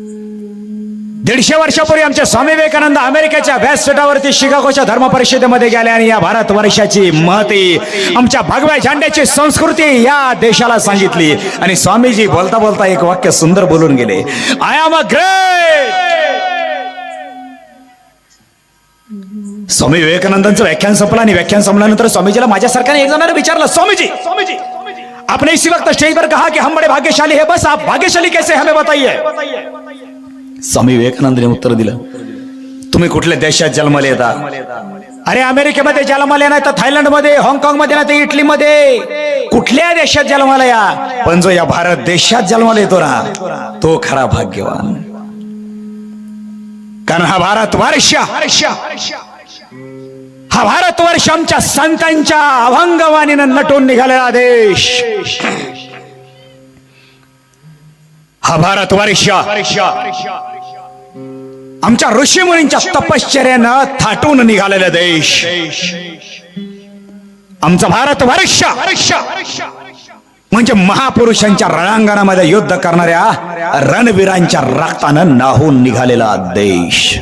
150 वर्षापूर्वी आमचे स्वामी विवेकानंद अमेरिकेच्या व्यासपीठावरती शिकागोच्या धर्म परिषदेमध्ये गेले आणि या भारतवर्षाची महती, आमच्या भगव्या झेंड्याची संस्कृती या देशाला सांगितली. आणि स्वामीजी बोलता बोलता एक वाक्य सुंदर बोलून गेले, आय एम अ ग्रेट. स्वामी विवेकानंदांचं व्याख्यान संपलं आणि व्याख्यान संपल्यानंतर स्वामीजीला माझ्यासारख्याने एक जणांनी विचारलं, स्वामीजी आपने इसी वक्त स्टेज पर कहा कि हम बड़े भाग्यशाली है, बस आप भाग्यशाली कैसे हमें बताइए. स्वामी विवेकानंदांनी उत्तर दिलं, तुम्ही कुठल्या देशात जन्माला येता? अरे अमेरिकेमध्ये जन्माला नाही तर थायलंडमध्ये, हाँगकाँगमध्ये नाही तर इटलीमध्ये, कुठल्या देशात जन्माला या, पण जो या भारत देशात जन्माला येतो ना तो खरा भाग्यवान. कारण हा भारतवर्ष आमच्या संतांच्या अभंगवाणीनं नटून निघालेला देश. हा भारतवर्ष आमच्या ऋषीमुनींच्या तपश्चर्यानं थाटून निघालेला देश. आमचा भारतवर्ष म्हणजे महापुरुषांच्या रणांगणामध्ये युद्ध करणाऱ्या रणवीरांच्या रक्तानं नाहून निघालेला देश.